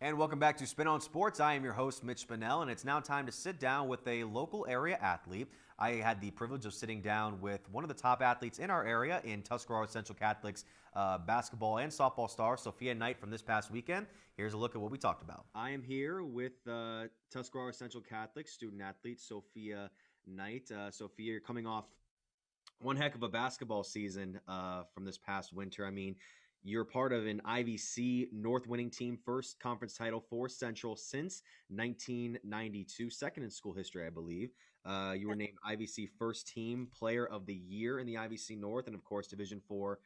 And welcome back to Spin on Sports. I am your host, Mitch Spidell, and it's now time to sit down with a local area athlete. I had the privilege of sitting down with one of the top athletes in our area in Tuscarawas Central Catholic's basketball and softball star, Sophia Knight, from this past weekend. Here's a look at what we talked about. I am here with Tuscarawas Central Catholic student athlete Sophia Knight. Sophia, you're coming off one heck of a basketball season from this past winter. I mean, you're part of an IVC North winning team, first conference title for Central since 1992, second in school history, I believe. You were named IVC First Team Player of the Year in the IVC North, and of course, Division IV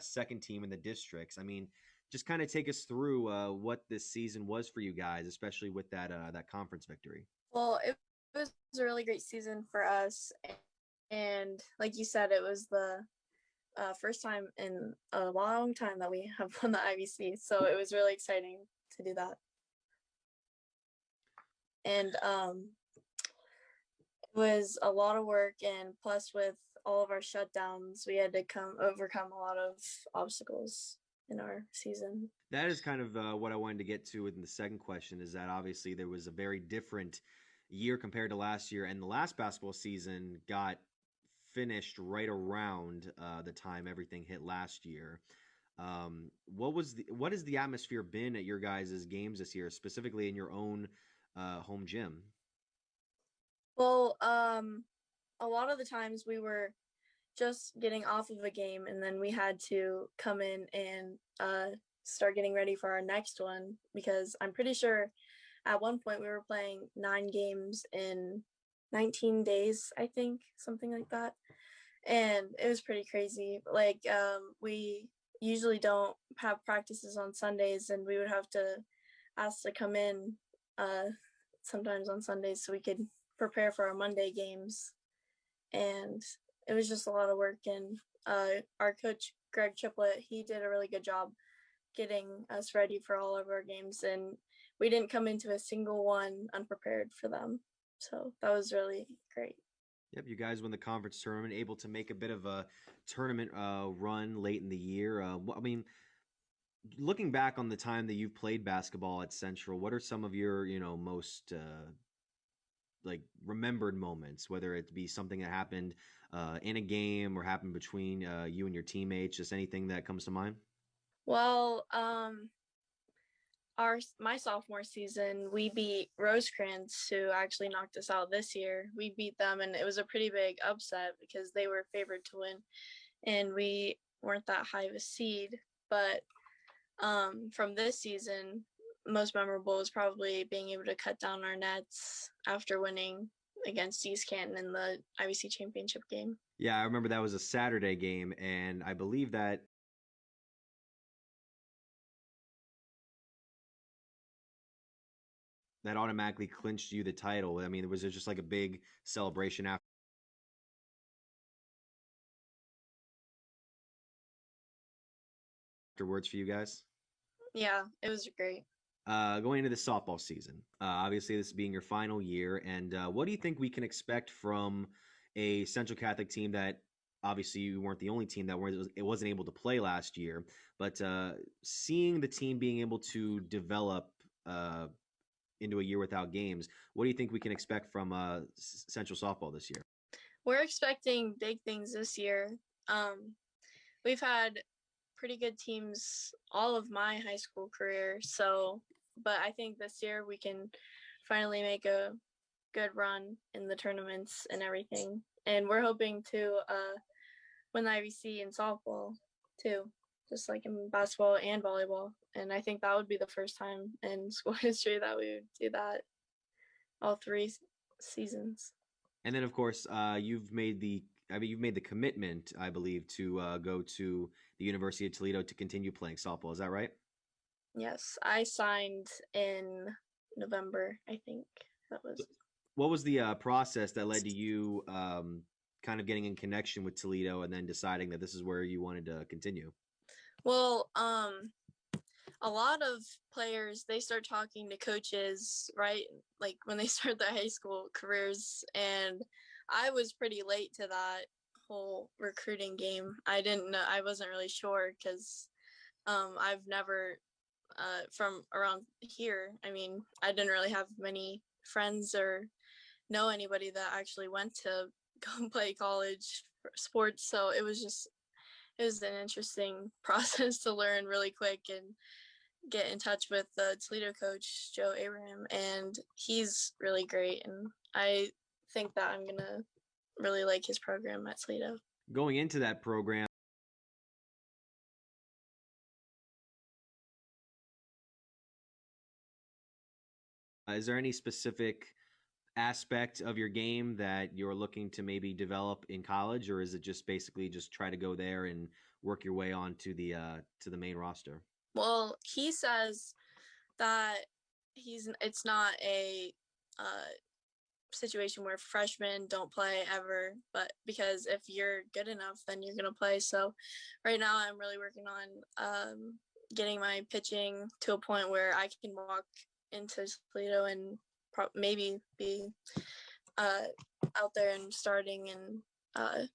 second team in the districts. I mean, just kind of take us through what this season was for you guys, especially with that conference victory. Well, it was a really great season for us, and like you said, it was the first time in a long time that we have won the IVC, so it was really exciting to do that. And it was a lot of work, and plus with all of our shutdowns, we had to overcome a lot of obstacles in our season. That is kind of what I wanted to get to in the second question, is that obviously there was a very different year compared to last year, and the last basketball season got finished right around the time everything hit last year. What has the atmosphere been at your guys' games this year, specifically in your own home gym? Well, a lot of the times we were just getting off of a game, and then we had to come in and start getting ready for our next one, because I'm pretty sure at one point we were playing 9 games in 19 days, I think, something like that. And it was pretty crazy. Like, we usually don't have practices on Sundays, and we would have to ask to come in sometimes on Sundays so we could prepare for our Monday games. And it was just a lot of work. And our coach, Greg Triplett, he did a really good job getting us ready for all of our games. And we didn't come into a single one unprepared for them. So that was really great. Yep, you guys won the conference tournament, able to make a bit of a tournament run late in the year. I mean, looking back on the time that you've played basketball at Central, what are some of your, most like remembered moments, whether it be something that happened in a game or happened between you and your teammates, just anything that comes to mind? Well, my sophomore season, we beat Rosecrans, who actually knocked us out this year. We beat them, and it was a pretty big upset because they were favored to win, and we weren't that high of a seed. But from this season, most memorable is probably being able to cut down our nets after winning against East Canton in the IVC championship game. Yeah, I remember that was a Saturday game, and I believe that automatically clinched you the title. I mean, was there just like a big celebration afterwards for you guys? Yeah, it was great. Going into the softball season, obviously this being your final year, and what do you think we can expect from a Central Catholic team that obviously you weren't the only team that wasn't able to play last year, but seeing the team being able to develop into a year without games, what do you think we can expect from Central softball this year? We're expecting big things this year. We've had pretty good teams all of my high school career, but I think this year we can finally make a good run in the tournaments and everything. And we're hoping to win the IVC in softball too, just like in basketball and volleyball. And I think that would be the first time in school history that we would do that all 3 seasons. And then, of course, you've made the commitment, I believe, to go to the University of Toledo to continue playing softball. Is that right? Yes, I signed in November, I think that was. What was the process that led to you kind of getting in connection with Toledo and then deciding that this is where you wanted to continue? Well, a lot of players, they start talking to coaches, right? Like when they start their high school careers. And I was pretty late to that whole recruiting game. I didn't know, I wasn't really sure because I've never from around here. I mean, I didn't really have many friends or know anybody that actually went to go play college sports, so it was an interesting process to learn really quick and get in touch with the Toledo coach, Joe Abraham, and he's really great. And I think that I'm going to really like his program at Toledo. Going into that program, is there any specific aspect of your game that you're looking to maybe develop in college, or is it just basically just try to go there and work your way on to the main roster? Well, he says that it's not a situation where freshmen don't play ever, but because if you're good enough, then you're gonna play. So right now I'm really working on getting my pitching to a point where I can walk into Toledo and maybe be out there and starting and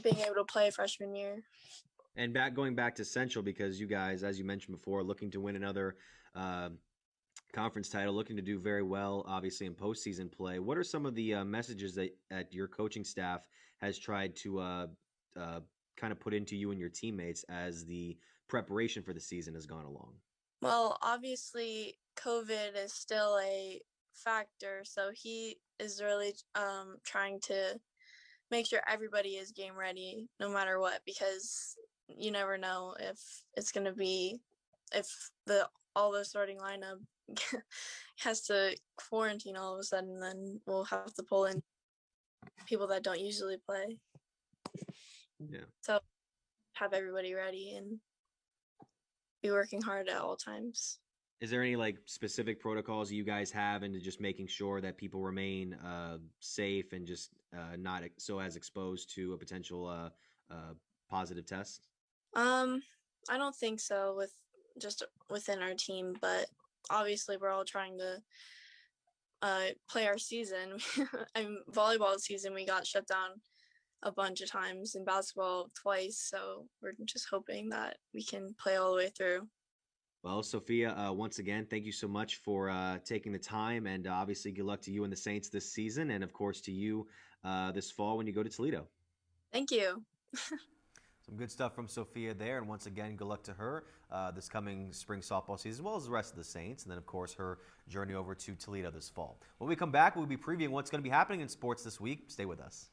being able to play freshman year. And going back to Central, because you guys, as you mentioned before, looking to win another conference title, looking to do very well, obviously in postseason play. What are some of the messages that your coaching staff has tried to kind of put into you and your teammates as the preparation for the season has gone along? Well, obviously, COVID is still a factor, so he is really trying to make sure everybody is game ready no matter what, because you never know if it's going to be if all the starting lineup has to quarantine all of a sudden, then we'll have to pull in people that don't usually play. Yeah. So have everybody ready and be working hard at all times. Is there any like specific protocols you guys have into just making sure that people remain safe and just not so as exposed to a potential positive test? I don't think so with just within our team, but obviously we're all trying to play our season. In volleyball season, we got shut down a bunch of times, in basketball twice, so we're just hoping that we can play all the way through. Well, Sophia, once again, thank you so much for taking the time, and obviously good luck to you and the Saints this season, and of course to you this fall when you go to Toledo. Thank you. Some good stuff from Sophia there, and once again, good luck to her this coming spring softball season, as well as the rest of the Saints, and then, of course, her journey over to Toledo this fall. When we come back, we'll be previewing what's going to be happening in sports this week. Stay with us.